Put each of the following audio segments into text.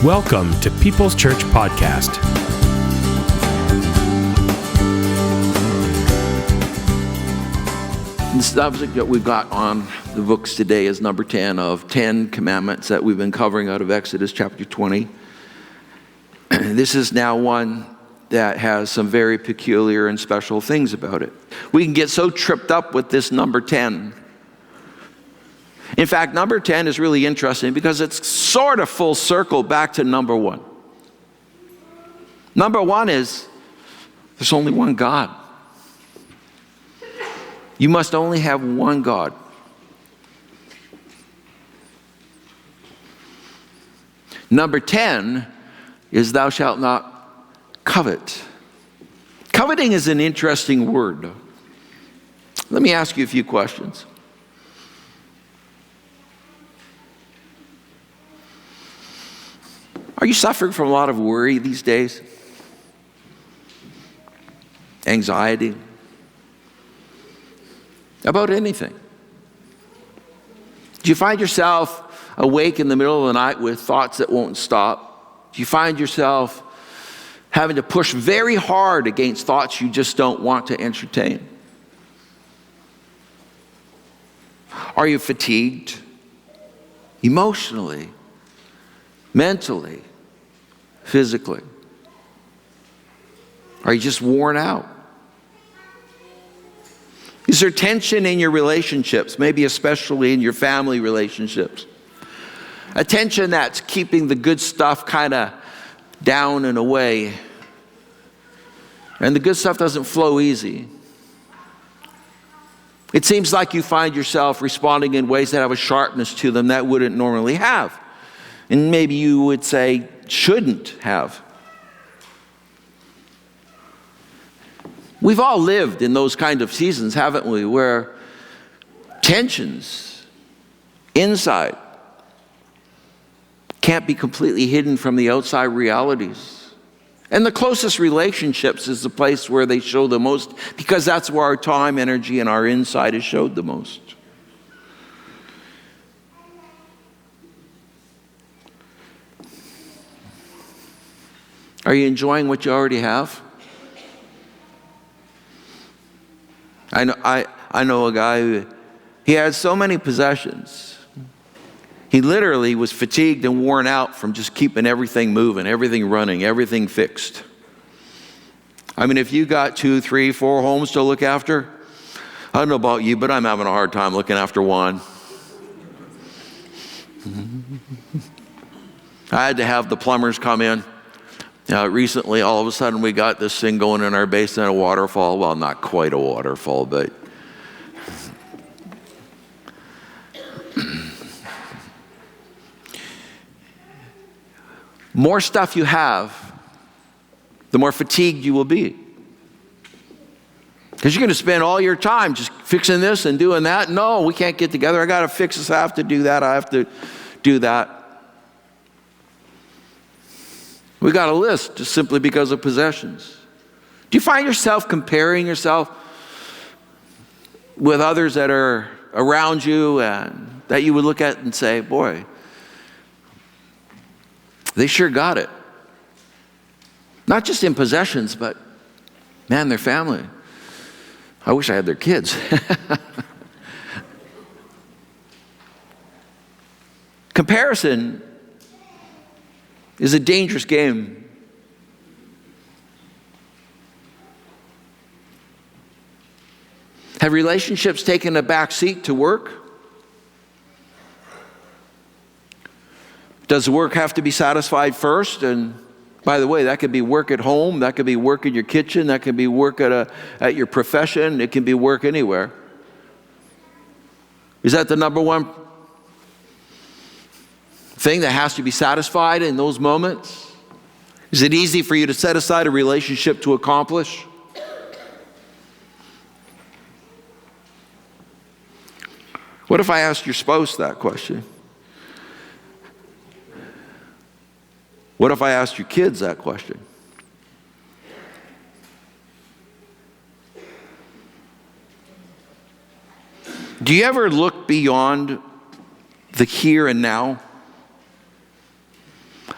Welcome to People's Church Podcast. The subject that we've got on the books today is number 10 of 10 commandments that we've been covering out of Exodus chapter 20. This is now one that has some very peculiar and special things about it. We can get so tripped up with this number 10. In fact, number 10 is really interesting because it's sort of full circle back to number 1. Number 1 is there's only one God. You must only have one God. Number 10 is thou shalt not covet. Coveting is an interesting word. Let me ask you a few questions. Are you suffering from a lot of worry these days? Anxiety? About anything? Do you find yourself awake in the middle of the night with thoughts that won't stop? Do you find yourself having to push very hard against thoughts you just don't want to entertain? Are you fatigued? Emotionally? Mentally? Physically? Are you just worn out? Is there tension in your relationships, maybe especially in your family relationships? A tension that's keeping the good stuff kind of down and away. And the good stuff doesn't flow easy. It seems like you find yourself responding in ways that have a sharpness to them that wouldn't normally have. And maybe you would say, shouldn't have. We've all lived in those kind of seasons, haven't we, where tensions inside can't be completely hidden from the outside realities. And the closest relationships is the place where they show the most, because that's where our time, energy, and our inside is showed the most. Are you enjoying what you already have? I know a guy who, he had so many possessions. He literally was fatigued and worn out from just keeping everything moving, everything running, everything fixed. I mean, if you got 2, 3, 4 homes to look after, I don't know about you, but I'm having a hard time looking after one. I had to have the plumbers come in. Recently, all of a sudden, we got this thing going in our basement, a waterfall. Well, not quite a waterfall, but more stuff you have, the more fatigued you will be. Because you're going to spend all your time just fixing this and doing that. No, we can't get together. I got to fix this. I have to do that. I have to do that. We got a list just simply because of possessions. Do you find yourself comparing yourself with others that are around you and that you would look at and say, boy, they sure got it. Not just in possessions, but man, their family. I wish I had their kids. Comparison is a dangerous game. Have relationships taken a back seat to work? Does work have to be satisfied first? And by the way, that could be work at home, that could be work in your kitchen, that could be work at your profession, it can be work anywhere. Is that the number one thing that has to be satisfied in those moments? Is it easy for you to set aside a relationship to accomplish? What if I asked your spouse that question? What if I asked your kids that question? Do you ever look beyond the here and now?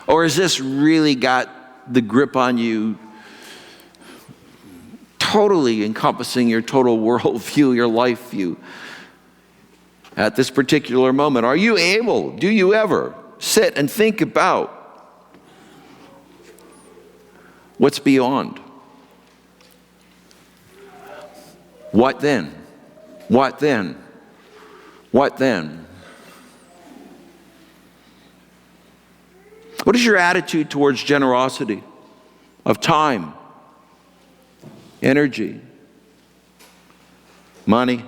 Or has this really got the grip on you, totally encompassing your total worldview, your life view at this particular moment? Are you able, do you ever sit and think about what's beyond? What then? What then? What then? What is your attitude towards generosity of time, energy, money,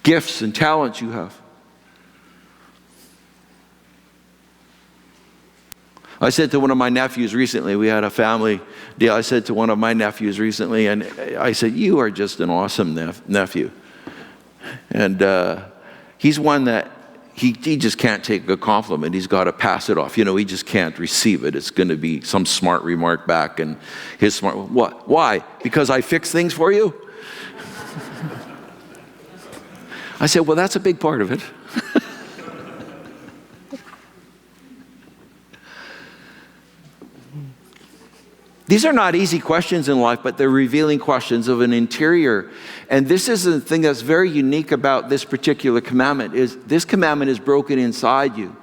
gifts and talents you have? I said to one of my nephews recently, we had a family deal. I said to one of my nephews recently, and I said, "You are just an awesome nephew." And he's one that he just can't take a compliment. He's got to pass it off. He just can't receive it. It's going to be some smart remark back, and his smart, what? Why? Because I fix things for you? I said, well, that's a big part of it. These are not easy questions in life, but they're revealing questions of an interior. And this is the thing that's very unique about this particular commandment, is this commandment is broken inside you.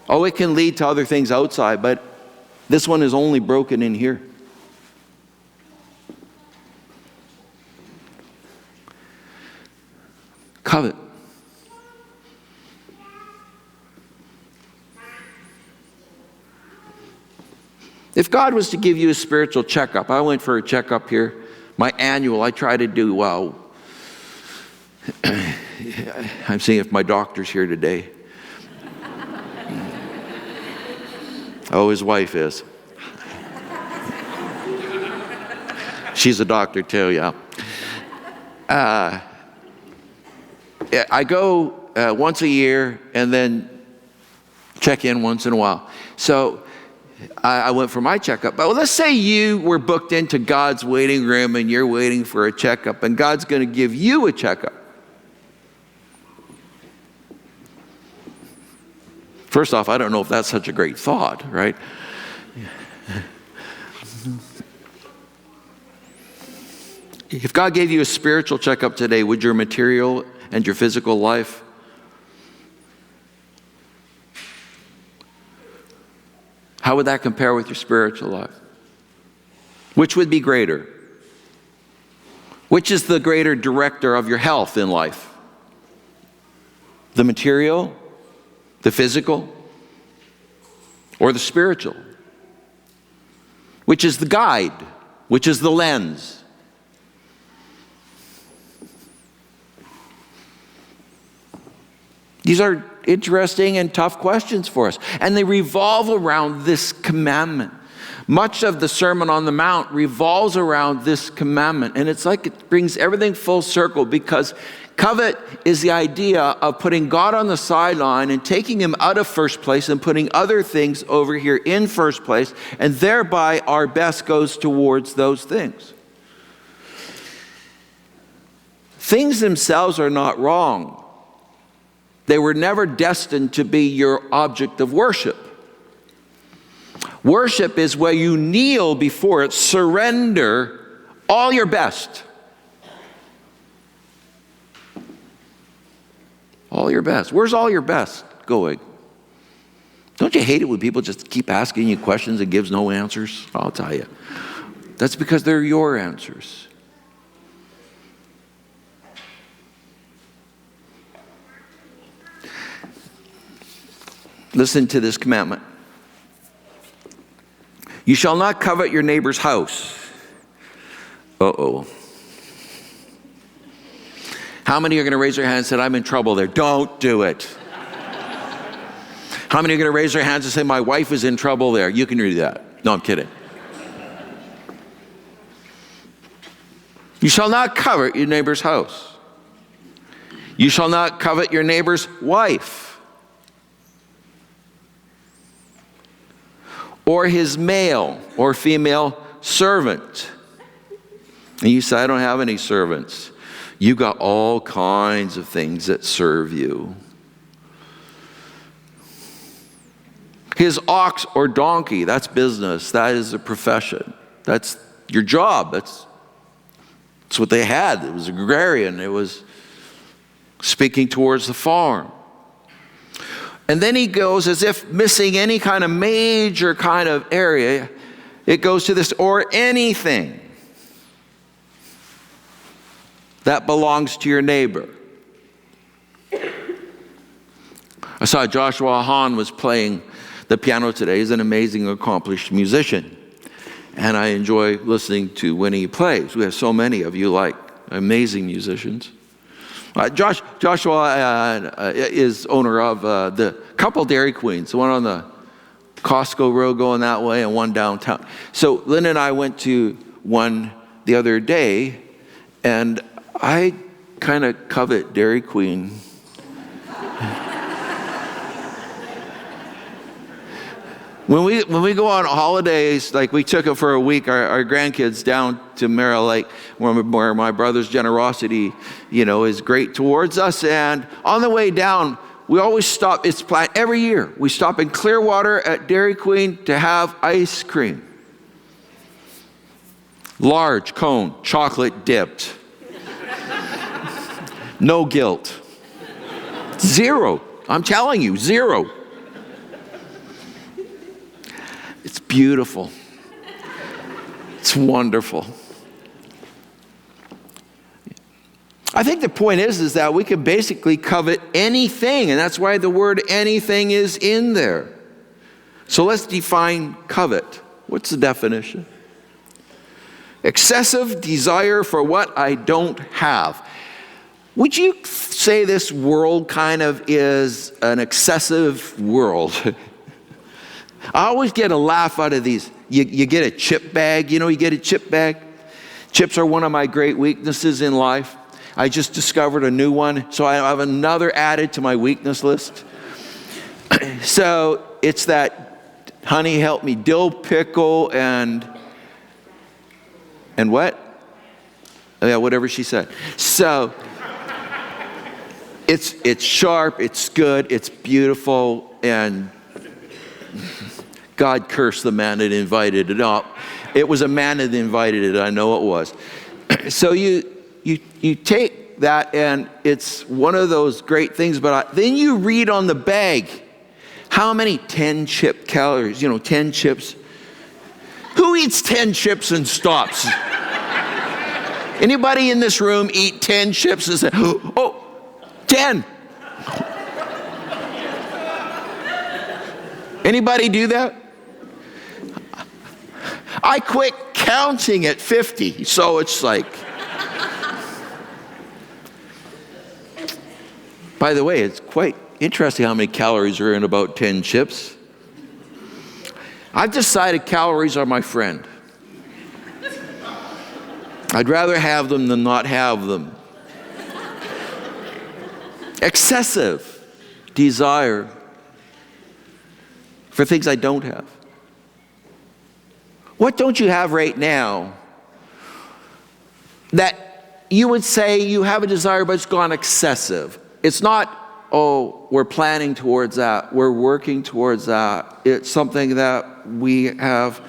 Oh, it can lead to other things outside, but this one is only broken in here. Covet. If God was to give you a spiritual checkup, I went for a checkup here, my annual, I try to do well. I'm seeing if my doctor's here today. Oh, his wife is. She's a doctor too, yeah. I go once a year and then check in once in a while. So I went for my checkup. But let's say you were booked into God's waiting room and you're waiting for a checkup, and God's going to give you a checkup. First off, I don't know if that's such a great thought, right? If God gave you a spiritual checkup today, would your material and your physical life how would that compare with your spiritual life? Which would be greater? Which is the greater director of your health in life? The material, the physical, or the spiritual? Which is the guide? Which is the lens? These are interesting and tough questions for us. And they revolve around this commandment. Much of the Sermon on the Mount revolves around this commandment. And it's like it brings everything full circle, because covet is the idea of putting God on the sideline and taking him out of first place and putting other things over here in first place. And thereby our best goes towards those things. Things themselves are not wrong. They were never destined to be your object of worship. Worship is where you kneel before it, surrender all your best. All your best. Where's all your best going? Don't you hate it when people just keep asking you questions and gives no answers? I'll tell you. That's because they're your answers. Listen to this commandment. You shall not covet your neighbor's house. Uh-oh. How many are going to raise their hands and say, I'm in trouble there? Don't do it. How many are going to raise their hands and say, my wife is in trouble there? You can do that. No, I'm kidding. You shall not covet your neighbor's house. You shall not covet your neighbor's wife, or his male or female servant. And you say, I don't have any servants. You got all kinds of things that serve you. His ox or donkey, that's business. That is a profession. That's your job. That's what they had. It was agrarian. It was speaking towards the farm. And then he goes, as if missing any kind of major kind of area, it goes to this, or anything that belongs to your neighbor. I saw Joshua Hahn was playing the piano today. He's an amazing, accomplished musician. And I enjoy listening to when he plays. We have so many of you like amazing musicians. Joshua is owner of the couple Dairy Queens, the one on the Costco Road going that way and one downtown. So Lynn and I went to one the other day, and I kind of covet Dairy Queen. When we go on holidays, like we took it for a week, our grandkids down to Merrill Lake, where my brother's generosity, is great towards us. And on the way down, we always stop. It's planned every year. We stop in Clearwater at Dairy Queen to have ice cream. Large cone, chocolate dipped. No guilt. Zero. I'm telling you, zero. It's beautiful. It's wonderful. I think the point is that we can basically covet anything, and that's why the word anything is in there. So let's define covet. What's the definition? Excessive desire for what I don't have. Would you say this world kind of is an excessive world? I always get a laugh out of these. You get a chip bag. You get a chip bag. Chips are one of my great weaknesses in life. I just discovered a new one, so I have another added to my weakness list. So it's that honey help me dill pickle and what? Oh, yeah, whatever she said. So it's sharp, it's good, it's beautiful, and God cursed the man that invited it up. It was a man that invited it, I know it was. So you take that, and it's one of those great things, but then you read on the bag, how many 10 chip calories, 10 chips. Who eats 10 chips and stops? Anybody in this room eat 10 chips and say, oh, 10. Anybody do that? I quit counting at 50, so it's like. By the way, it's quite interesting how many calories are in about 10 chips. I've decided calories are my friend. I'd rather have them than not have them. Excessive desire for things I don't have. What don't you have right now that you would say you have a desire, but it's gone excessive? It's not, oh, we're planning towards that. We're working towards that. It's something that we have,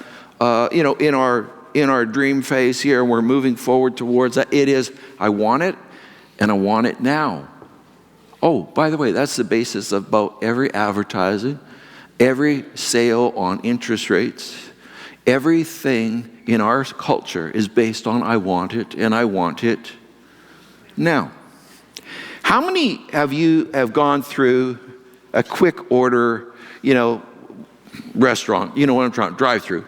in our dream phase here, and we're moving forward towards that. It is, I want it, and I want it now. Oh, by the way, that's the basis of about every advertising, every sale on interest rates. Everything in our culture is based on I want it, and I want it now. How many of you have gone through a quick order, restaurant, you know what I'm trying, drive-through?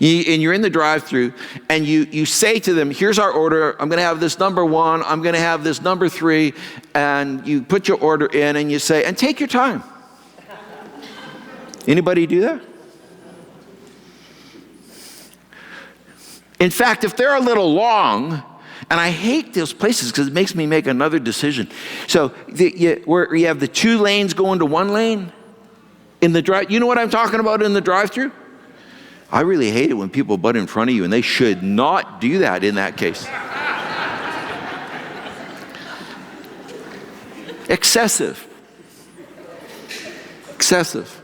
And you're in the drive-through, and you say to them, here's our order, I'm going to have this number 1, I'm going to have this number 3, and you put your order in, and you say, and take your time. Anybody do that? In fact, if they're a little long, and I hate those places because it makes me make another decision. So where you have the 2 lanes going to 1 lane in the drive, you know what I'm talking about in the drive-through? I really hate it when people butt in front of you, and they should not do that in that case. Excessive. Excessive.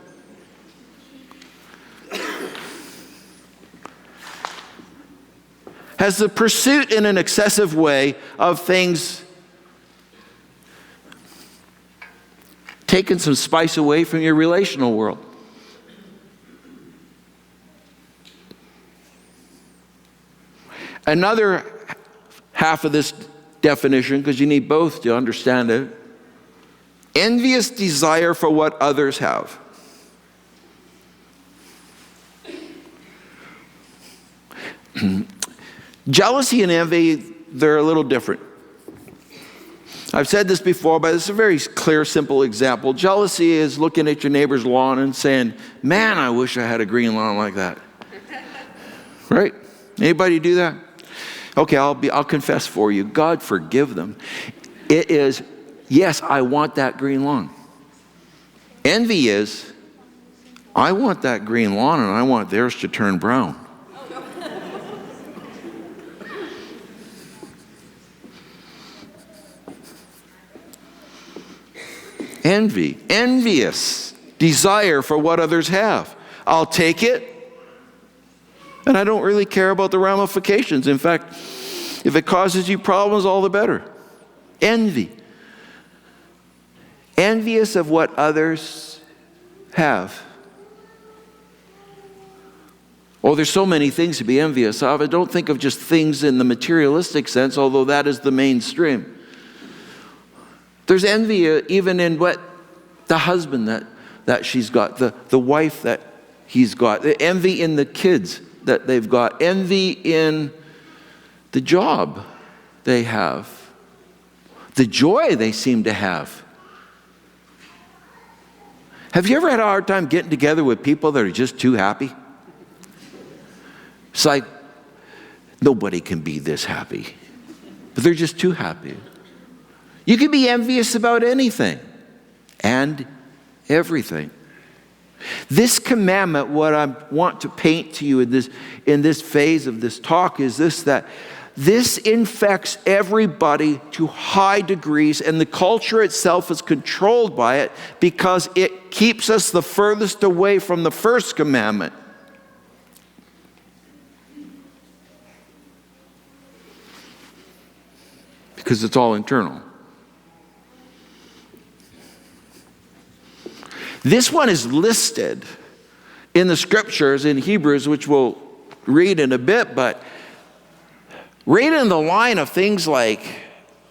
Has the pursuit in an excessive way of things taken some spice away from your relational world? Another half of this definition, because you need both to understand it, envious desire for what others have. Jealousy and envy, they're a little different. I've said this before, but it's a very clear, simple example. Jealousy is looking at your neighbor's lawn and saying, man, I wish I had a green lawn like that. Right? Anybody do that? Okay, I'll confess for you. God forgive them. It is, yes, I want that green lawn. Envy is, I want that green lawn and I want theirs to turn brown. Envy, envious desire for what others have. I'll take it, and I don't really care about the ramifications. In fact, if it causes you problems, all the better. Envy. Envious of what others have. Oh, there's so many things to be envious of. I don't think of just things in the materialistic sense, although that is the mainstream. There's envy even in what the husband that she's got, the wife that he's got, the envy in the kids that they've got, envy in the job they have, the joy they seem to have. Have you ever had a hard time getting together with people that are just too happy? It's like, nobody can be this happy, but they're just too happy. You can be envious about anything and everything. This commandment, what I want to paint to you in this phase of this talk is this, that this infects everybody to high degrees, and the culture itself is controlled by it because it keeps us the furthest away from the first commandment. Because it's all internal. This one is listed in the scriptures in Hebrews, which we'll read in a bit, but right in the line of things like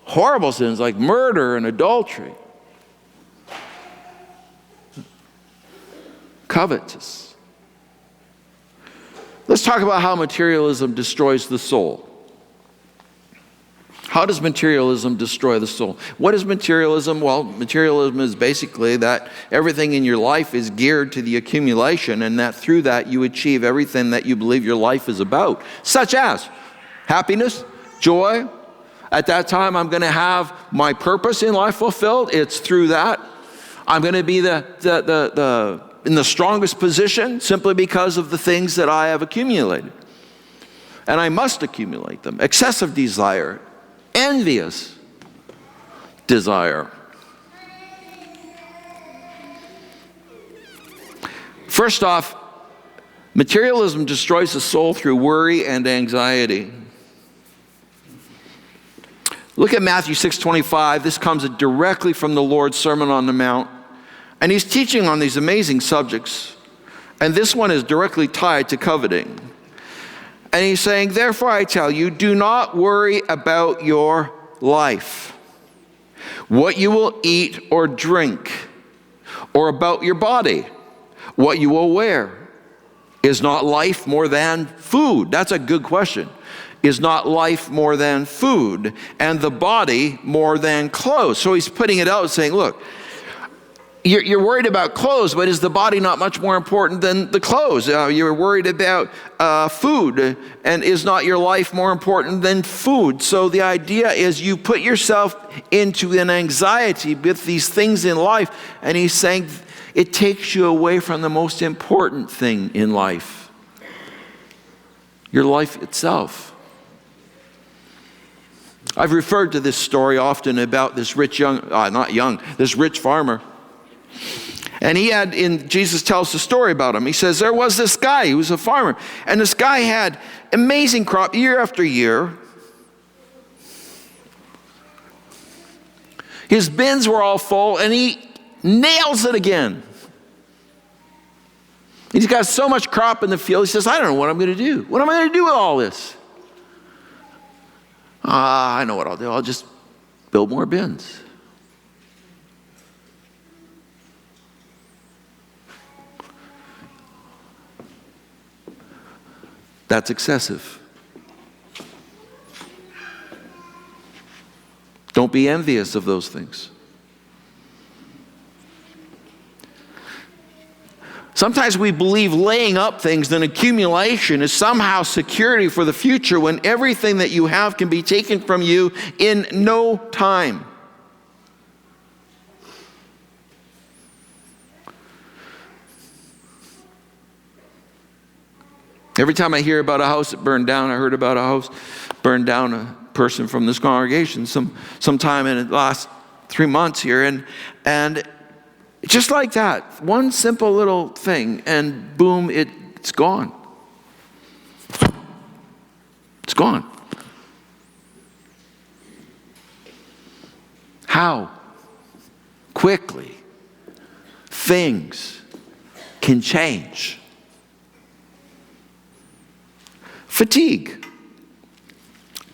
horrible sins like murder and adultery, covetous. Let's talk about how materialism destroys the soul. How does materialism destroy the soul? What is materialism? Well, materialism is basically that everything in your life is geared to the accumulation, and that through that you achieve everything that you believe your life is about, such as happiness, joy. At that time, I'm going to have my purpose in life fulfilled. It's through that. I'm going to be in the strongest position simply because of the things that I have accumulated. And I must accumulate them. Excessive desire. Envious desire. First off, materialism destroys the soul through worry and anxiety. Look at Matthew 6:25. This comes directly from the Lord's Sermon on the Mount. And he's teaching on these amazing subjects. And this one is directly tied to coveting. And he's saying, therefore I tell you, do not worry about your life, what you will eat or drink, or about your body, what you will wear. Is not life more than food? That's a good question. Is not life more than food, and the body more than clothes? So he's putting it out saying, look, you're worried about clothes, but is the body not much more important than the clothes? You're worried about food, and is not your life more important than food? So the idea is you put yourself into an anxiety with these things in life, and he's saying it takes you away from the most important thing in life, your life itself. I've referred to this story often about this rich this rich farmer. And Jesus tells the story about him. He says, there was this guy who was a farmer. And this guy had amazing crop year after year. His bins were all full, and he nails it again. He's got so much crop in the field, he says, I don't know what I'm going to do. What am I going to do with all this? I know what I'll do. I'll just build more bins. That's excessive. Don't be envious of those things. Sometimes we believe laying up things and accumulation is somehow security for the future when everything that you have can be taken from you in no time. Every time I hear about a house that burned down, I heard about a house burned down, a person from this congregation sometime in the last 3 months here, and just like that, one simple little thing, and boom, it's gone. It's gone. How quickly things can change. Fatigue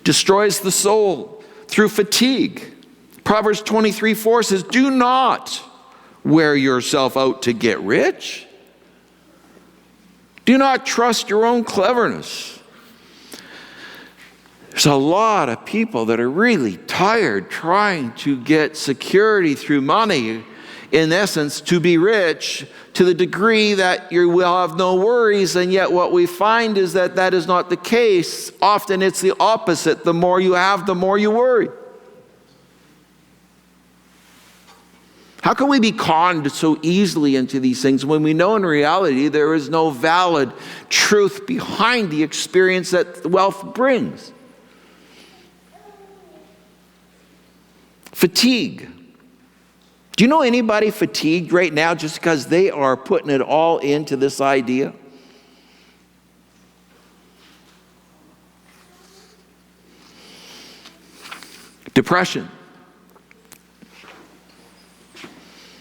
destroys the soul through fatigue. Proverbs 23:4 says, do not wear yourself out to get rich. Do not trust your own cleverness. There's a lot of people that are really tired trying to get security through money, in essence, to be rich to the degree that you will have no worries, and yet what we find is that that is not the case. Often it's the opposite. The more you have, the more you worry. How can we be conned so easily into these things when we know in reality there is no valid truth behind the experience that wealth brings? Fatigue. Do you know anybody fatigued right now just because they are putting it all into this idea? Depression.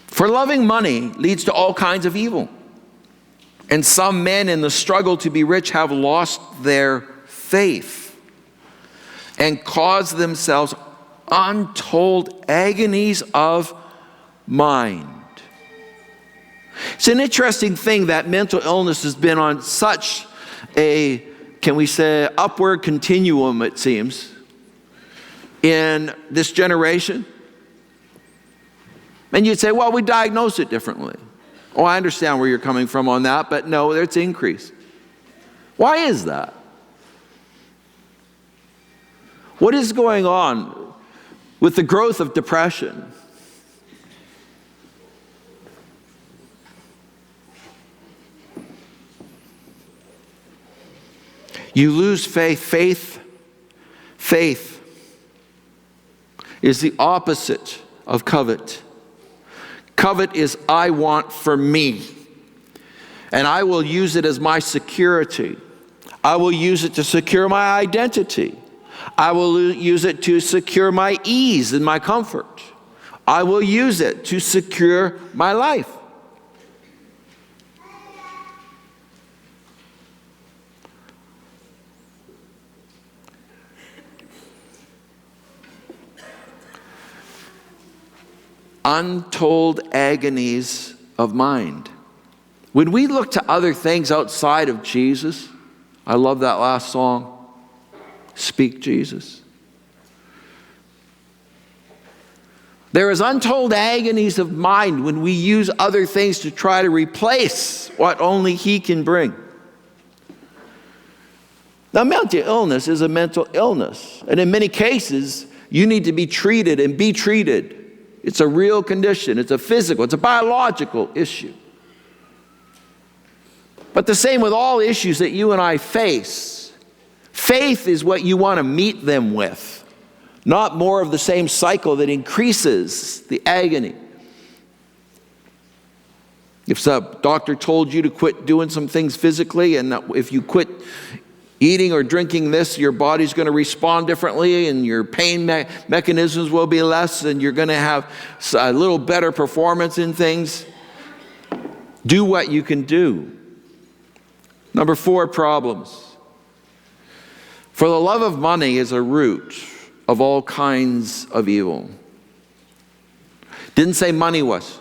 For loving money leads to all kinds of evil. And some men in the struggle to be rich have lost their faith and caused themselves untold agonies of mind. It's an interesting thing that mental illness has been on such a, can we say, upward continuum, it seems, in this generation. And you'd say, well, we diagnose it differently. Oh, I understand where you're coming from on that, but no, it's increased. Why is that? What is going on with the growth of depression? You lose faith. Faith is the opposite of covet. Covet is I want for me. And I will use it as my security. I will use it to secure my identity. I will use it to secure my ease and my comfort. I will use it to secure my life. Untold agonies of mind. When we look to other things outside of Jesus, I love that last song, Speak Jesus. There is untold agonies of mind when we use other things to try to replace what only He can bring. Now, mental illness is a mental illness, and in many cases, you need to be treated and be treated. It's a real condition. It's a physical, it's a biological issue. But the same with all issues that you and I face. Faith is what you want to meet them with. not more of the same cycle that increases the agony. If some doctor told you to quit doing some things physically, and if you quit eating or drinking this, your body's going to respond differently and your pain mechanisms will be less and you're going to have a little better performance in things, do what you can do. Number 4, problems. For the love of money is a root of all kinds of evil. Didn't say money was.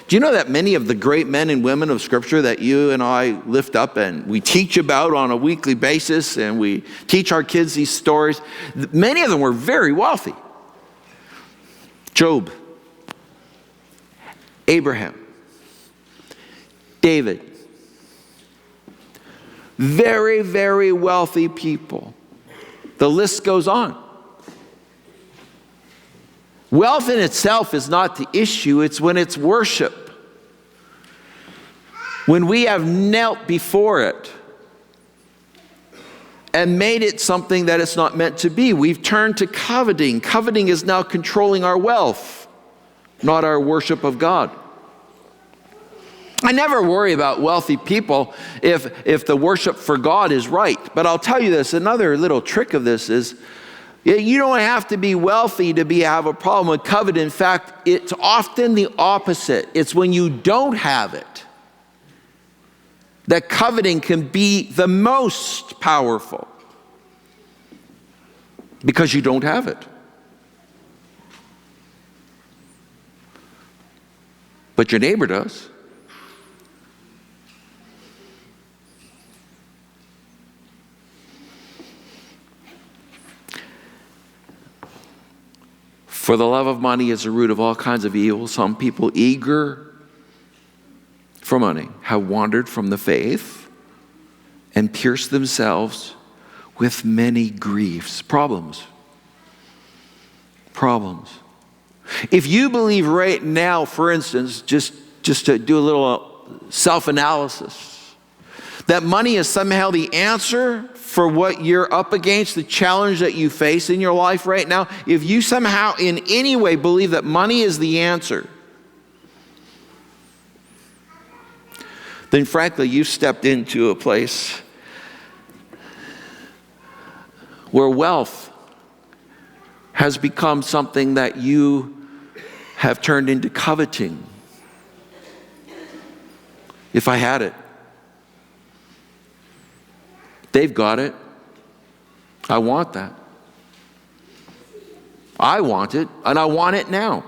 Do you know that many of the great men and women of Scripture that you and I lift up and we teach about on a weekly basis and we teach our kids these stories, many of them were very wealthy. Job, Abraham, David, very, very wealthy people. The list goes on. Wealth in itself is not the issue, it's when it's worship. When we have knelt before it and made it something that it's not meant to be. We've turned to coveting. Coveting is now controlling our wealth, not our worship of God. I never worry about wealthy people if the worship for God is right. But I'll tell you this, another little trick of this is, you don't have to be wealthy to have a problem with covet. In fact, it's often the opposite. It's when you don't have it that coveting can be the most powerful, because you don't have it. But your neighbor does. For the love of money is the root of all kinds of evil. Some people eager for money have wandered from the faith and pierced themselves with many griefs. Problems. If you believe right now, for instance, just to do a little self-analysis, that money is somehow the answer for what you're up against, the challenge that you face in your life right now, if you somehow in any way believe that money is the answer, then frankly, you've stepped into a place where wealth has become something that you have turned into coveting. If I had it, they've got it. I want that. I want it, and I want it now.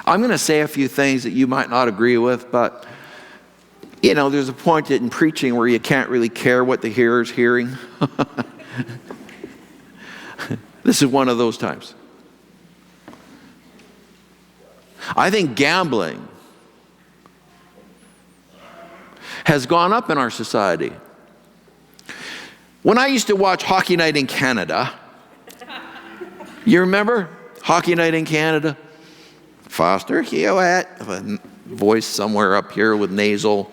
I'm going to say a few things that you might not agree with, but there's a point in preaching where you can't really care what the hearer's hearing. This is one of those times. I think gambling has gone up in our society. When I used to watch Hockey Night in Canada, you remember Hockey Night in Canada? Foster Hewitt, a voice somewhere up here with nasal,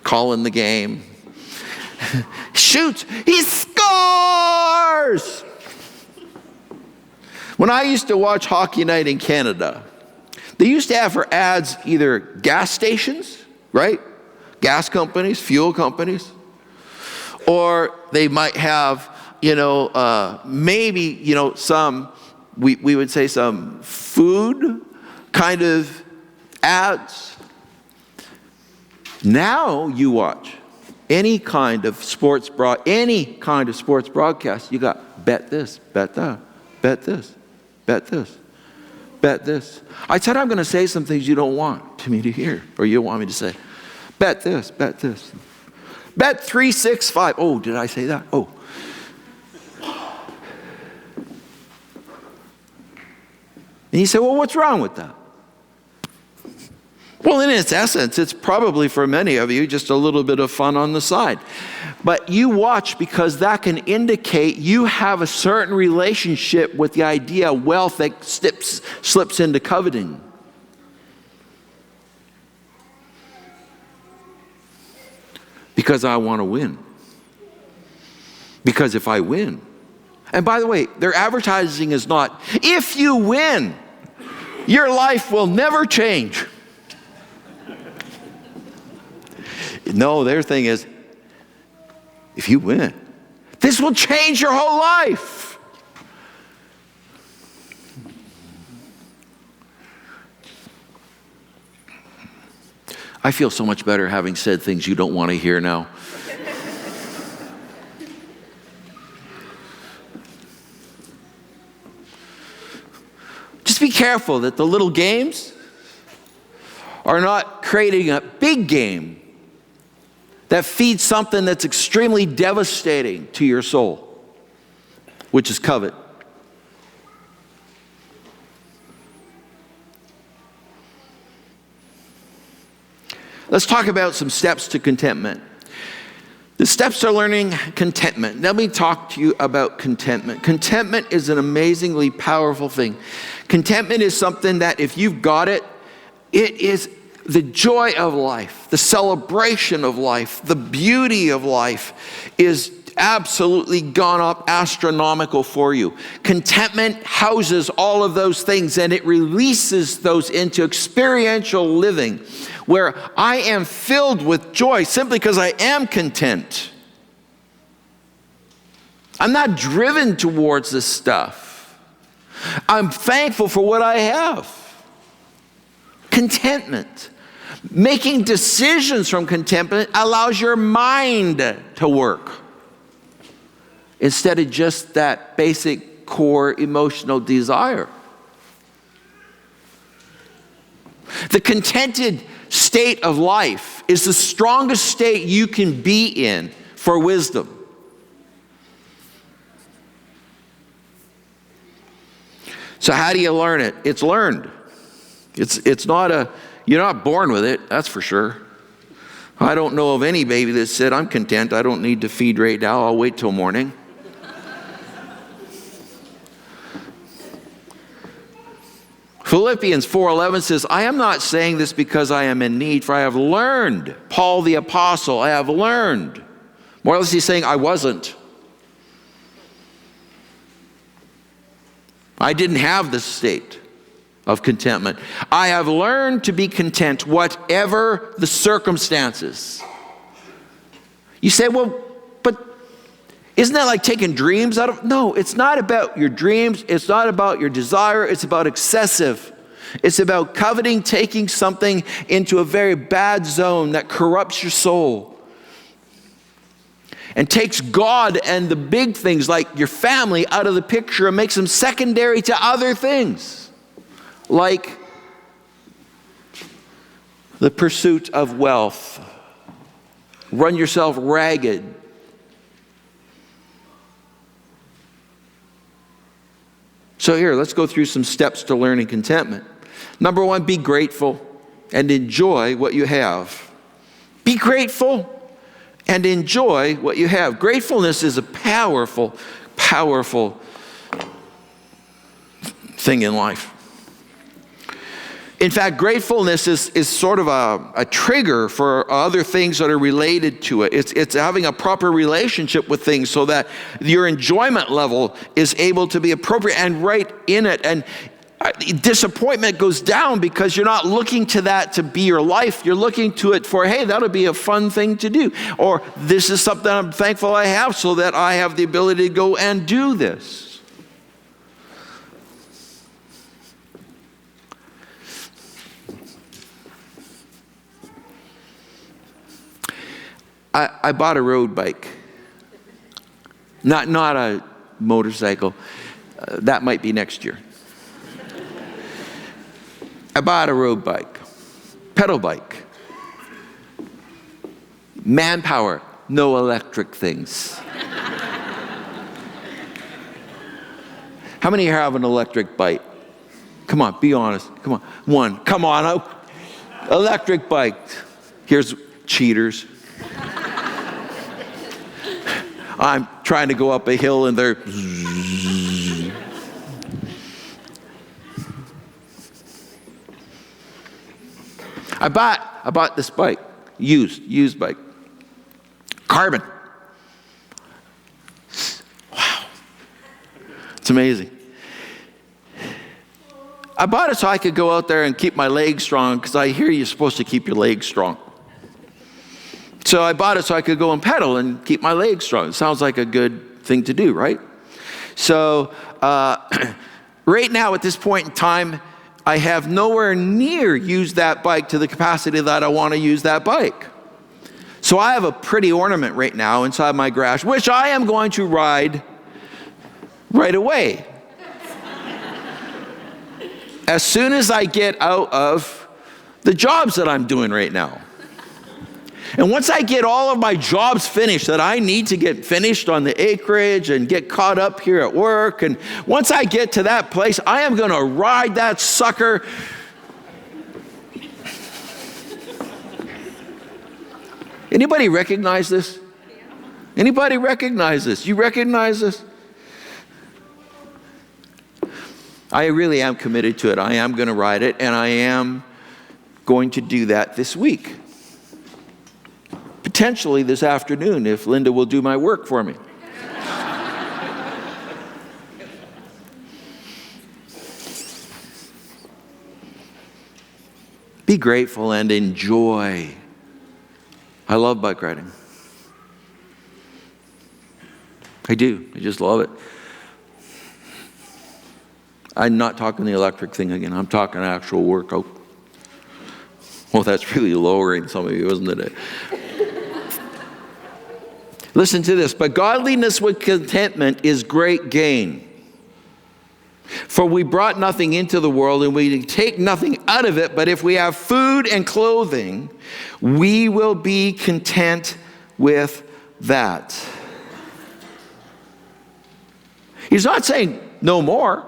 calling the game. Shoots, he scores! When I used to watch Hockey Night in Canada, they used to have for ads either gas stations, right? Gas companies, fuel companies, or they might have, maybe, some, we would say some food kind of ads. Now you watch any kind of sports broadcast, you got bet this, bet that, bet this, bet this, bet this. I said I'm going to say some things you don't want me to hear, or you want me to say. Bet this, bet this. Bet 365. Oh, did I say that? Oh. And you say, well, what's wrong with that? Well, in its essence, it's probably for many of you just a little bit of fun on the side. But you watch because that can indicate you have a certain relationship with the idea of wealth that slips into coveting. Because I want to win. Because if I win, and by the way, their advertising is not, if you win, your life will never change. No, their thing is, if you win, this will change your whole life. I feel so much better having said things you don't want to hear now. Just be careful that the little games are not creating a big game that feeds something that's extremely devastating to your soul, which is covet. Let's talk about some steps to contentment. The steps to learning contentment. Let me talk to you about contentment. Contentment is an amazingly powerful thing. Contentment is something that if you've got it, it is the joy of life, the celebration of life, the beauty of life is absolutely gone up astronomical for you. Contentment houses all of those things and it releases those into experiential living where I am filled with joy simply because I am content. I'm not driven towards this stuff. I'm thankful for what I have. Contentment. Making decisions from contentment allows your mind to work instead of just that basic core emotional desire. The contented state of life is the strongest state you can be in for wisdom. So how do you learn it? It's learned. It's not you're not born with it, that's for sure. I don't know of any baby that said, I'm content, I don't need to feed right now, I'll wait till morning. Philippians 4:11 says, I am not saying this because I am in need, for I have learned, Paul the apostle, I have learned. More or less he's saying, I wasn't. I didn't have this state of contentment. I have learned to be content, whatever the circumstances. You say, well, but isn't that like taking dreams out of? No, it's not about your dreams. It's not about your desire. It's about excessive. It's about coveting, taking something into a very bad zone that corrupts your soul and takes God and the big things like your family out of the picture and makes them secondary to other things. Like the pursuit of wealth. Run yourself ragged. So here, let's go through some steps to learning contentment. Number one, be grateful and enjoy what you have. Be grateful and enjoy what you have. Gratefulness is a powerful, powerful thing in life. In fact, gratefulness is sort of a trigger for other things that are related to it. It's having a proper relationship with things so that your enjoyment level is able to be appropriate and right in it. And disappointment goes down because you're not looking to that to be your life. You're looking to it for, hey, that'll be a fun thing to do. Or this is something I'm thankful I have so that I have the ability to go and do this. I bought a road bike, not a motorcycle. That might be next year. I bought a road bike, pedal bike, manpower, no electric things. How many here have an electric bike? Come on, be honest. Come on, one. Come on, electric bike. Here's cheaters. I'm trying to go up a hill and they're I bought this bike, used bike. Carbon. It's amazing. I bought it so I could go out there and keep my legs strong, because I hear you're supposed to keep your legs strong. So I bought it so I could go and pedal and keep my legs strong. It sounds like a good thing to do, right? So right now at this point in time, I have nowhere near used that bike to the capacity that I want to use that bike. So I have a pretty ornament right now inside my garage, which I am going to ride right away. As soon as I get out of the jobs that I'm doing right now. And once I get all of my jobs finished that I need to get finished on the acreage and get caught up here at work, and once I get to that place, I am going to ride that sucker. Anybody recognize this? Anybody recognize this? You recognize this? I really am committed to it. I am going to ride it, and I am going to do that this week. Potentially this afternoon, if Linda will do my work for me. Be grateful and enjoy. I love bike riding. I do. I just love it. I'm not talking the electric thing again. I'm talking actual workout. Well, that's really lowering some of you, isn't it? Listen to this. But godliness with contentment is great gain. For we brought nothing into the world, and we take nothing out of it. But if we have food and clothing, we will be content with that. He's not saying no more.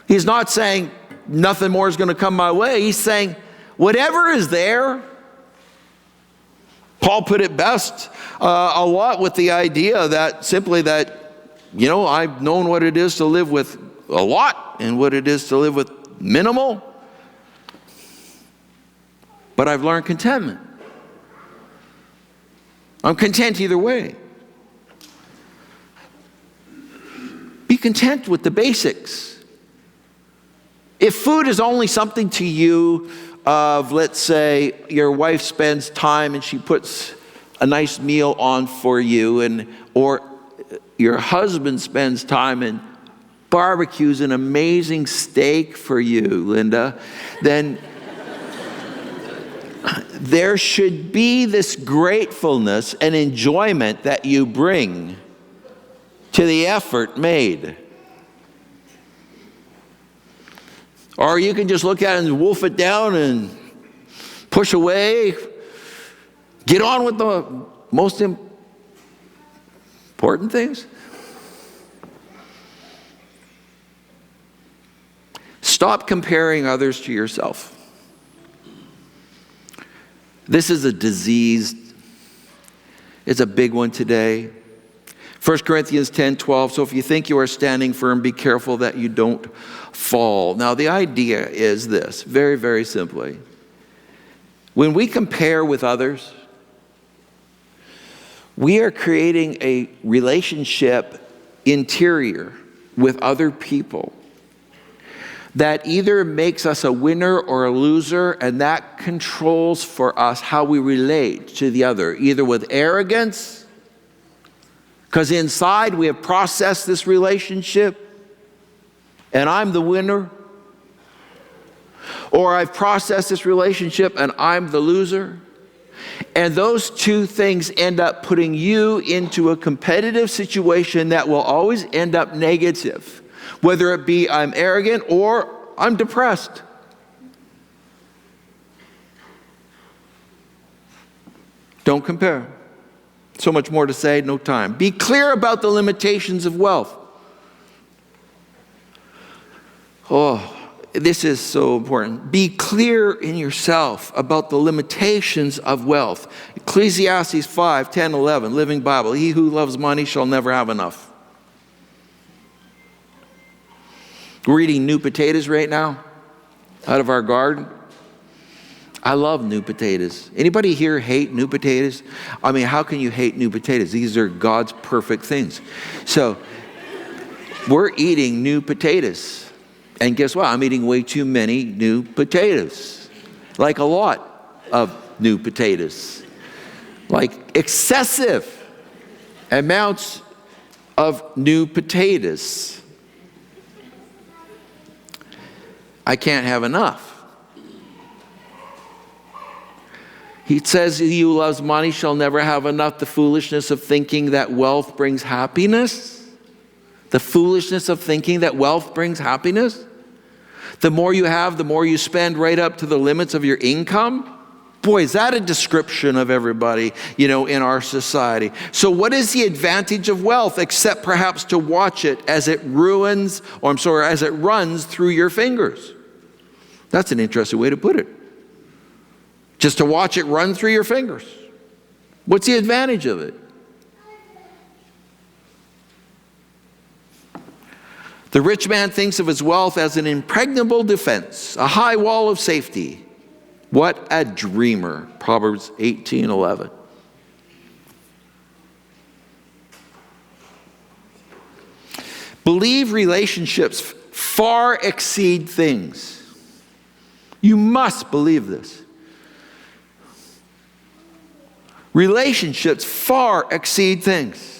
He's not saying nothing more is going to come my way. He's saying whatever is there. Paul put it best a lot with the idea that simply that, I've known what it is to live with a lot and what it is to live with minimal. But I've learned contentment. I'm content either way. Be content with the basics. If food is only something to you of, let's say, your wife spends time and she puts a nice meal on for you, or your husband spends time and barbecues an amazing steak for you, Linda, then there should be this gratefulness and enjoyment that you bring to the effort made. Or you can just look at it and wolf it down and push away. Get on with the most important things. Stop comparing others to yourself. This is a disease. It's a big one today. 1 Corinthians 10:12, so if you think you are standing firm, be careful that you don't fall. Now the idea is this, very, very simply. When we compare with others, we are creating a relationship interior with other people that either makes us a winner or a loser, and that controls for us how we relate to the other, either with arrogance, because inside we have processed this relationship and I'm the winner, or I've processed this relationship and I'm the loser. And those two things end up putting you into a competitive situation that will always end up negative, whether it be I'm arrogant or I'm depressed. Don't compare. So much more to say, no time. Be clear about the limitations of wealth. Oh, this is so important. Be clear in yourself about the limitations of wealth. Ecclesiastes 5, 10, 11, Living Bible. He who loves money shall never have enough. We're eating new potatoes right now out of our garden. I love new potatoes. Anybody here hate new potatoes? I mean, how can you hate new potatoes? These are God's perfect things. So We're eating new potatoes. And guess what? I'm eating way too many new potatoes. Like a lot of new potatoes. Like excessive amounts of new potatoes. I can't have enough. He says, he who loves money shall never have enough. The foolishness of thinking that wealth brings happiness. The foolishness of thinking that wealth brings happiness. The more you have, the more you spend, right up to the limits of your income. Boy, is that a description of everybody, in our society. So what is the advantage of wealth except perhaps to watch it as it runs through your fingers? That's an interesting way to put it. Just to watch it run through your fingers. What's the advantage of it? The rich man thinks of his wealth as an impregnable defense, a high wall of safety. What a dreamer. Proverbs 18:11. Believe relationships far exceed things. You must believe this. Relationships far exceed things.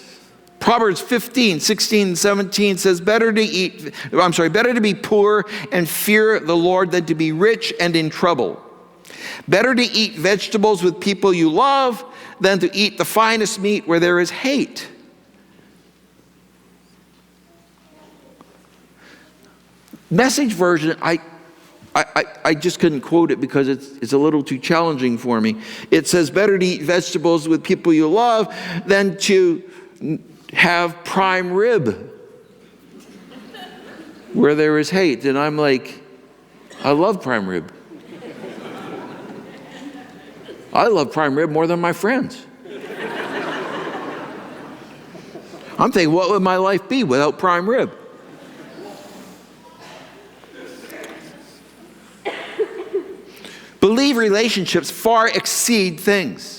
Proverbs 15:16-17 says, better to be poor and fear the Lord than to be rich and in trouble. Better to eat vegetables with people you love than to eat the finest meat where there is hate. Message version, I just couldn't quote it because it's a little too challenging for me. It says, better to eat vegetables with people you love than to have prime rib where there is hate. And I'm like, I love prime rib. I love prime rib more than my friends. I'm thinking, what would my life be without prime rib? Believe relationships far exceed things.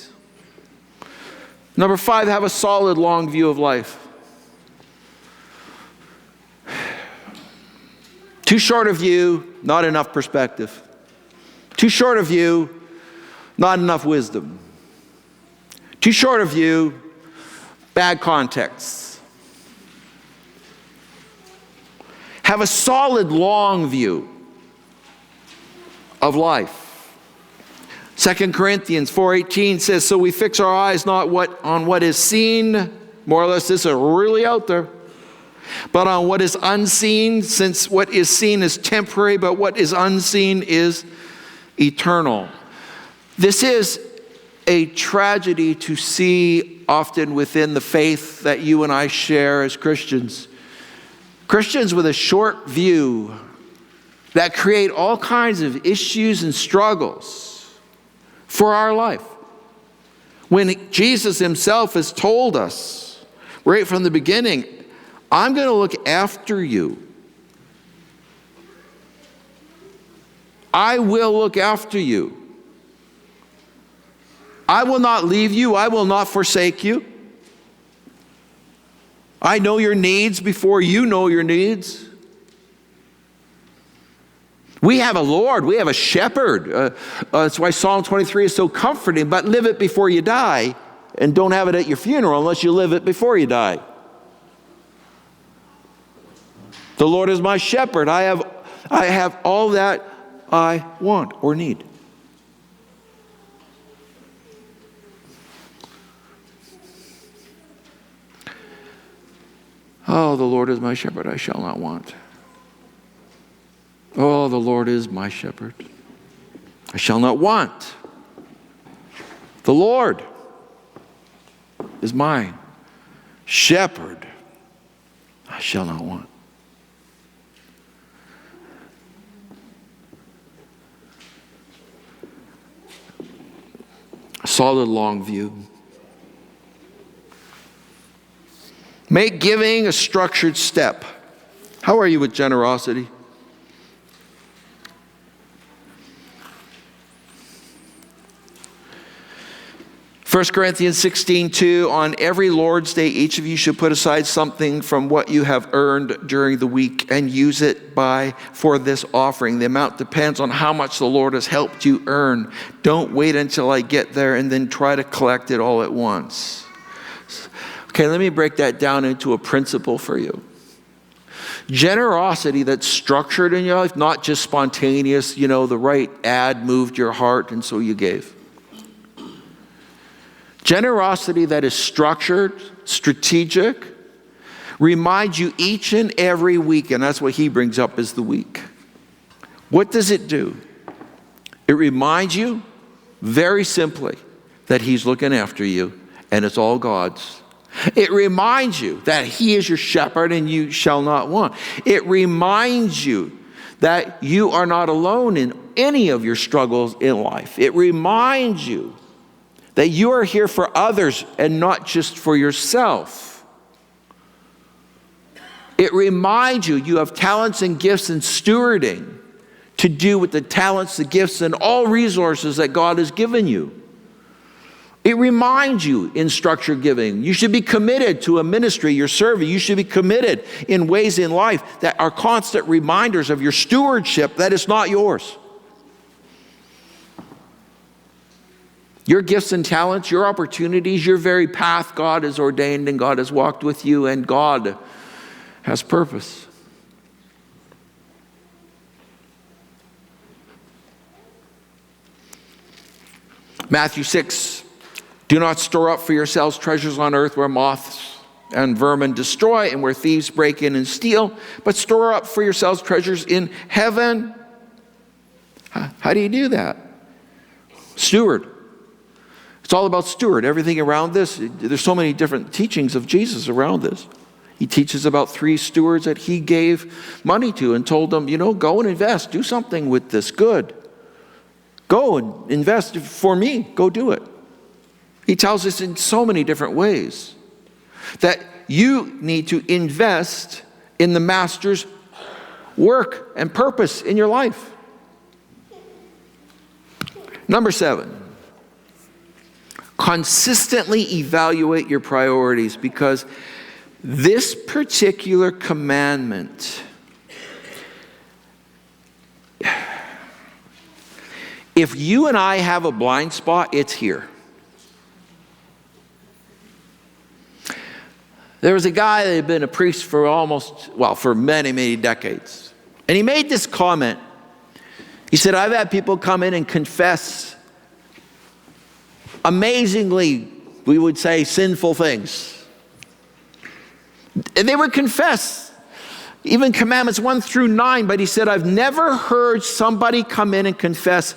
Number 5, have a solid, long view of life. Too short a view, not enough perspective. Too short a view, not enough wisdom. Too short a view, bad context. Have a solid, long view of life. 2 Corinthians 4:18 says, so we fix our eyes not on what is seen, more or less this is really out there, but on what is unseen, since what is seen is temporary, but what is unseen is eternal. This is a tragedy to see often within the faith that you and I share as Christians. Christians with a short view that create all kinds of issues and struggles for our life. When Jesus himself has told us right from the beginning, I'm going to look after you. I will look after you. I will not leave you. I will not forsake you. I know your needs before you know your needs. We have a Lord. We have a shepherd. That's why Psalm 23 is so comforting. But live it before you die, and don't have it at your funeral unless you live it before you die. The Lord is my shepherd. I have all that I want or need. Oh, the Lord is my shepherd, I shall not want. Oh, the Lord is my shepherd, I shall not want. The Lord is my shepherd, I shall not want. A solid, long view. Make giving a structured step. How are you with generosity? 1 Corinthians 16:2, on every Lord's Day, each of you should put aside something from what you have earned during the week and use it for this offering. The amount depends on how much the Lord has helped you earn. Don't wait until I get there and then try to collect it all at once. Okay, let me break that down into a principle for you. Generosity that's structured in your life, not just spontaneous, the right ad moved your heart and so you gave. Generosity that is structured, strategic, reminds you each and every week, and that's what he brings up as the week. What does it do? It reminds you, very simply, that he's looking after you, and it's all God's. It reminds you that he is your shepherd and you shall not want. It reminds you that you are not alone in any of your struggles in life. It reminds you that you are here for others and not just for yourself. It reminds you you have talents and gifts and stewarding to do with the talents, the gifts, and all resources that God has given you. It reminds you in structured giving. You should be committed to a ministry you're serving. You should be committed in ways in life that are constant reminders of your stewardship that is not yours. Your gifts and talents, your opportunities, your very path God has ordained and God has walked with you and God has purpose. Matthew 6, do not store up for yourselves treasures on earth where moths and vermin destroy and where thieves break in and steal, but store up for yourselves treasures in heaven. How do you do that? Steward. It's all about steward. Everything around this, there's so many different teachings of Jesus around this. He teaches about 3 stewards that he gave money to and told them, go and invest. Do something with this good. Go and invest for me. Go do it. He tells us in so many different ways that you need to invest in the master's work and purpose in your life. Number 7. Consistently evaluate your priorities, because this particular commandment, if you and I have a blind spot, it's here. There was a guy that had been a priest for many, many decades. And he made this comment. He said, I've had people come in and confess amazingly, we would say, sinful things. And they would confess even commandments 1 through 9, but he said, I've never heard somebody come in and confess,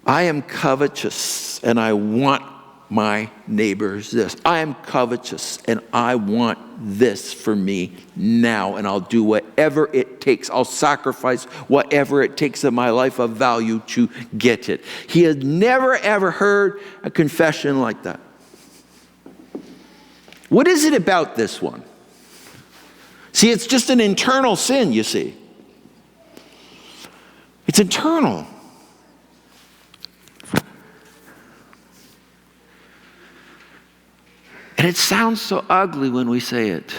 I am covetous and I want my neighbor's this. I am covetous and I want this for me now, and I'll do whatever it takes. I'll sacrifice whatever it takes in my life of value to get it. He had never ever heard a confession like that. What is it about this one? See, it's just an internal sin, you see. It's internal. And it sounds so ugly when we say it.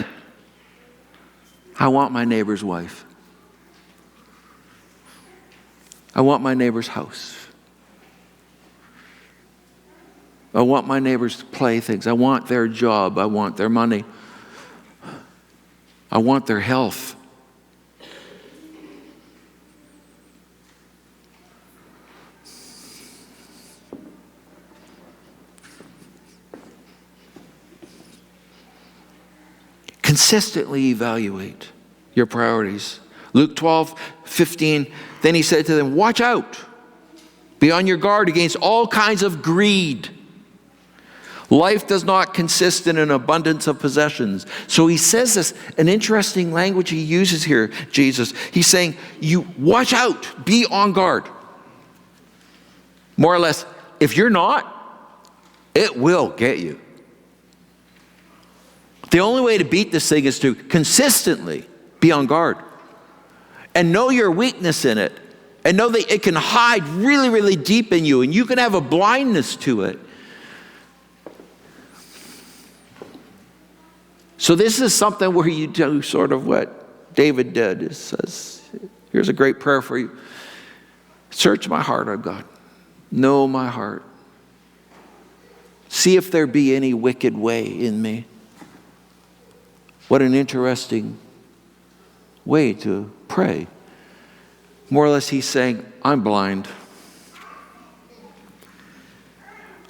I want my neighbor's wife. I want my neighbor's house. I want my neighbor's playthings. I want their job. I want their money. I want their health. Consistently evaluate your priorities. Luke 12:15, then he said to them, watch out. Be on your guard against all kinds of greed. Life does not consist in an abundance of possessions. So he says this, an interesting language he uses here, Jesus. He's saying, you watch out, be on guard. More or less, if you're not, it will get you. The only way to beat this thing is to consistently be on guard and know your weakness in it and know that it can hide really, really deep in you and you can have a blindness to it. So this is something where you do sort of what David did. It says, here's a great prayer for you. Search my heart, O God. Know my heart. See if there be any wicked way in me. What an interesting way to pray. More or less he's saying, I'm blind.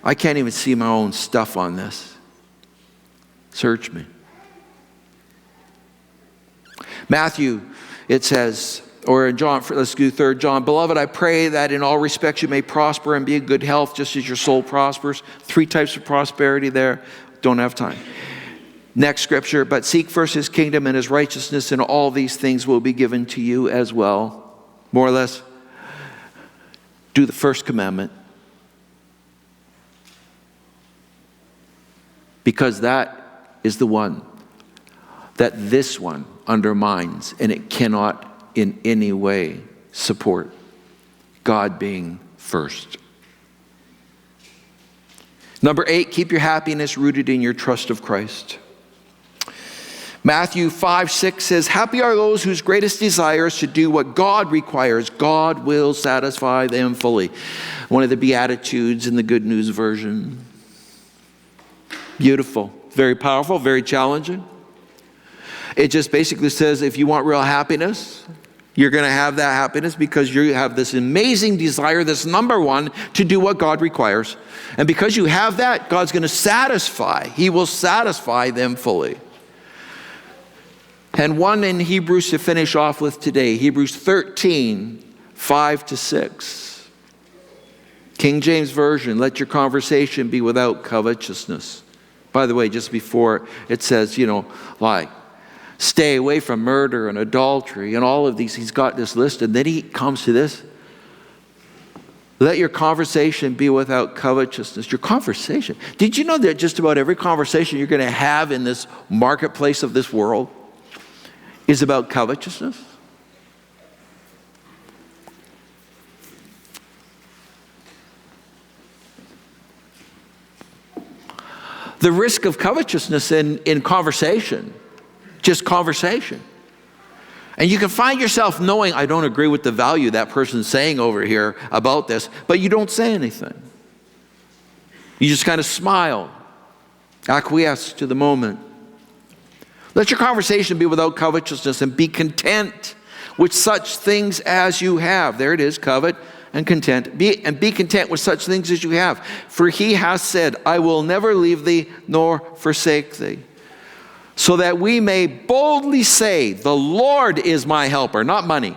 I can't even see my own stuff on this. Search me. Matthew, it says, or in John, let's do 3 John. Beloved, I pray that in all respects you may prosper and be in good health just as your soul prospers. 3 types of prosperity there. Don't have time. Next scripture, but seek first his kingdom and his righteousness, and all these things will be given to you as well. More or less, do the first commandment. Because that is the one that this one undermines, and it cannot in any way support God being first. Number 8, keep your happiness rooted in your trust of Christ. Matthew 5:6 says, happy are those whose greatest desire is to do what God requires. God will satisfy them fully. One of the Beatitudes in the Good News version. Beautiful, very powerful, very challenging. It just basically says if you want real happiness, you're going to have that happiness because you have this amazing desire, this number one, to do what God requires. And because you have that, God's going to satisfy. He will satisfy them fully. And one in Hebrews to finish off with today, Hebrews 13, 5-6. King James Version, let your conversation be without covetousness. By the way, just before it says, like, stay away from murder and adultery and all of these. He's got this list, and then he comes to this. Let your conversation be without covetousness. Your conversation. Did you know that just about every conversation you're going to have in this marketplace of this world is about covetousness? The risk of covetousness in conversation, just conversation. And you can find yourself knowing, I don't agree with the value that person's saying over here about this, but you don't say anything. You just kind of smile, acquiesce to the moment. Let your conversation be without covetousness, and be content with such things as you have. There it is, covet and content. Be content with such things as you have. For he has said, I will never leave thee nor forsake thee. So that we may boldly say, the Lord is my helper, not money.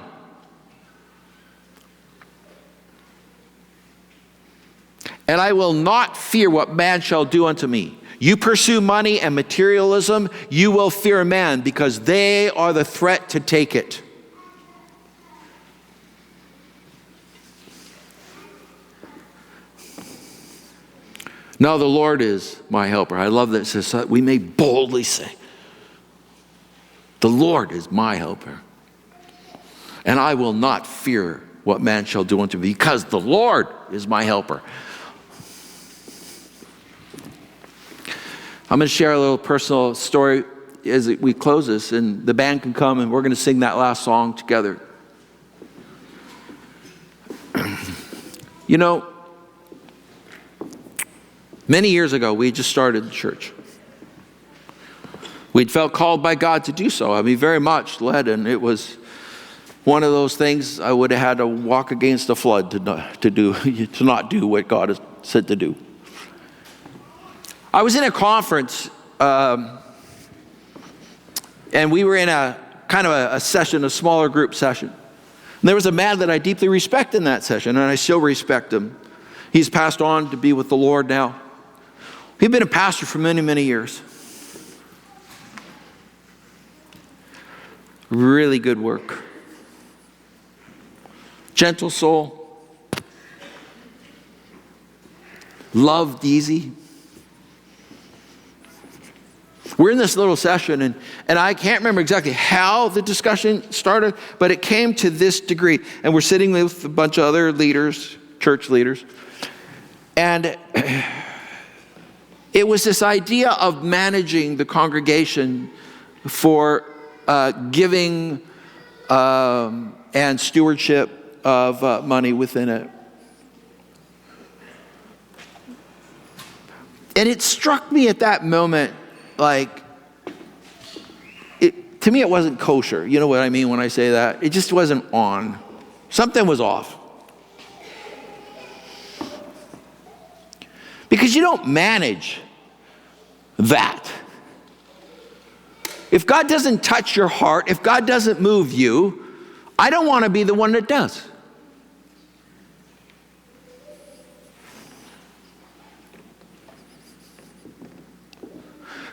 And I will not fear what man shall do unto me. You pursue money and materialism, you will fear man, because they are the threat to take it. Now the Lord is my helper. I love that it says that we may boldly say, the Lord is my helper. And I will not fear what man shall do unto me, because the Lord is my helper. I'm going to share a little personal story as we close this, and the band can come and we're going to sing that last song together. Many years ago, we just started the church. We'd felt called by God to do so. Very much led, and it was one of those things I would have had to walk against the flood to not do what God has said to do. I was in a conference, and we were in a kind of a session, a smaller group session. And there was a man that I deeply respect in that session, and I still respect him. He's passed on to be with the Lord now. He'd been a pastor for many, many years. Really good work. Gentle soul. Loved easy. We're in this little session, and I can't remember exactly how the discussion started, but it came to this degree. And we're sitting with a bunch of other leaders, church leaders. And It was this idea of managing the congregation for giving and stewardship of money within it. And it struck me at that moment, like, to me it wasn't kosher. You know what I mean when I say that? It just wasn't on. Something was off. Because you don't manage that. If God doesn't touch your heart, if God doesn't move you, I don't want to be the one that does.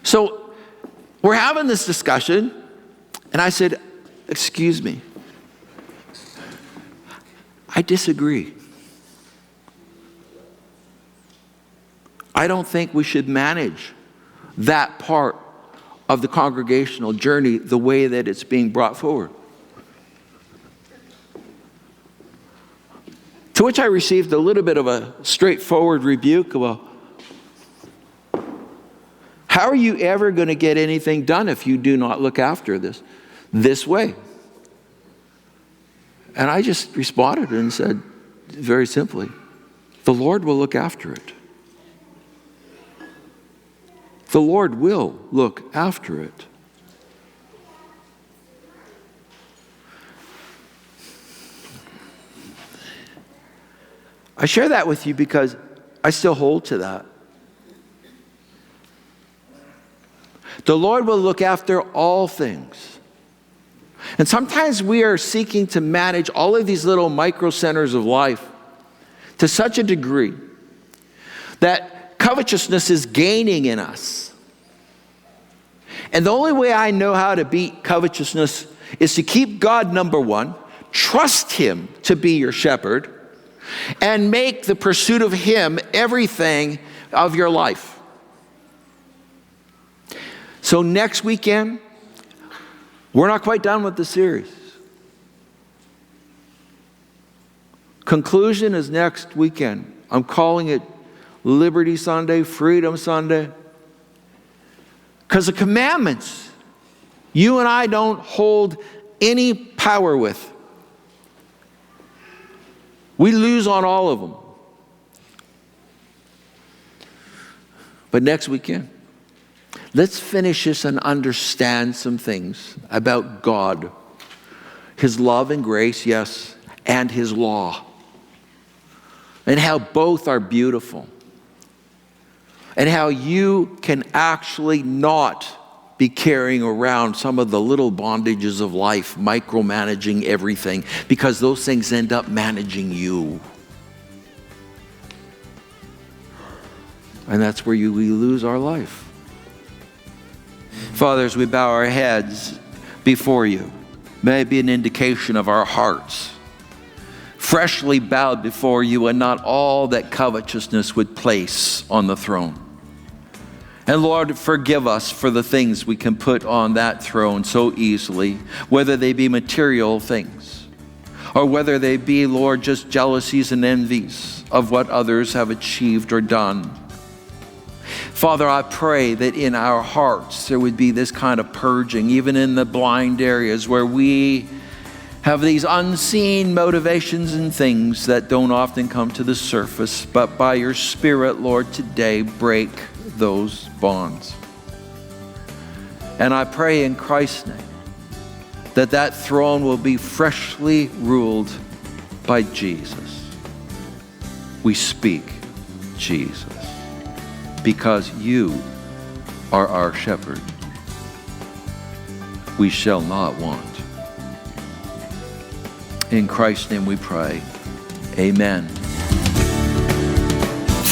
So we're having this discussion, and I said, excuse me, I disagree. I don't think we should manage that part of the congregational journey the way that it's being brought forward. To which I received a little bit of a straightforward rebuke. Well, how are you ever going to get anything done if you do not look after this way? And I just responded and said, very simply, the Lord will look after it. The Lord will look after it. I share that with you because I still hold to that. The Lord will look after all things. And sometimes we are seeking to manage all of these little micro centers of life to such a degree that covetousness is gaining in us. And the only way I know how to beat covetousness is to keep God number one, trust Him to be your shepherd, and make the pursuit of Him everything of your life. So next weekend, we're not quite done with the series. Conclusion is next weekend. I'm calling it Liberty Sunday, Freedom Sunday. Because the commandments, you and I don't hold any power with. We lose on all of them. But next weekend, let's finish this and understand some things about God. His love and grace, yes, and His law. And how both are beautiful. And how you can actually not be carrying around some of the little bondages of life, micromanaging everything, because those things end up managing you. And that's where we lose our life. Father, as we bow our heads before you, may it be an indication of our hearts, freshly bowed before you, and not all that covetousness would place on the throne. And Lord, forgive us for the things we can put on that throne so easily, whether they be material things, or whether they be, Lord, just jealousies and envies of what others have achieved or done. Father, I pray that in our hearts there would be this kind of purging, even in the blind areas where we have these unseen motivations and things that don't often come to the surface, but by your Spirit, Lord, today break those bonds. And I pray in Christ's name that that throne will be freshly ruled by Jesus. We speak Jesus, because you are our shepherd. We shall not want. In Christ's name we pray. Amen.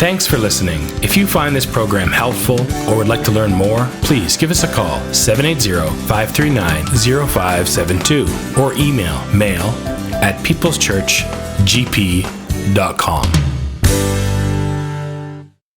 Thanks for listening. If you find this program helpful or would like to learn more, please give us a call, 780-539-0572, or email mail@peopleschurchgp.com.